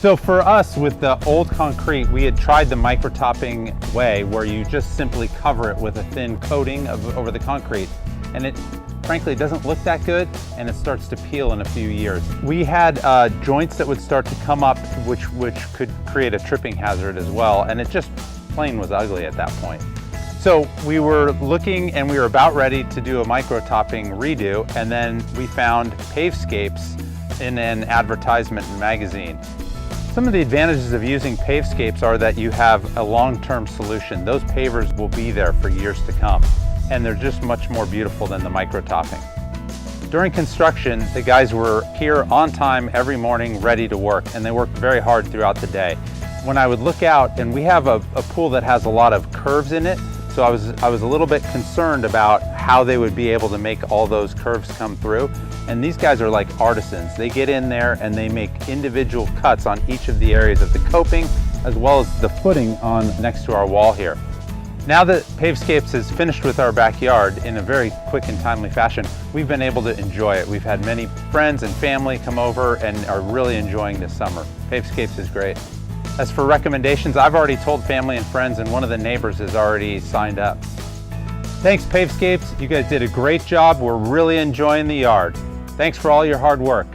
So for us, with the old concrete, we had tried the micro-topping way where you just simply cover it with a thin coating over the concrete. And it frankly doesn't look that good, and it starts to peel in a few years. We had joints that would start to come up, which could create a tripping hazard as well, and it just plain was ugly at that point. So we were looking, and we were about ready to do a micro-topping redo, and then we found Pavescapes in an advertisement in a magazine. Some of the advantages of using Pavescapes are that you have a long-term solution. Those pavers will be there for years to come, and they're just much more beautiful than the micro-topping. During construction, the guys were here on time every morning, ready to work, and they worked very hard throughout the day. When I would look out, and we have a pool that has a lot of curves in it, so I was a little bit concerned about how they would be able to make all those curves come through. And these guys are like artisans. They get in there and they make individual cuts on each of the areas of the coping, as well as the footing on next to our wall here. Now that Pavescapes is finished with our backyard in a very quick and timely fashion, we've been able to enjoy it. We've had many friends and family come over and are really enjoying this summer. Pavescapes is great. As for recommendations, I've already told family and friends, and one of the neighbors has already signed up. Thanks, Pavescapes. You guys did a great job. We're really enjoying the yard. Thanks for all your hard work.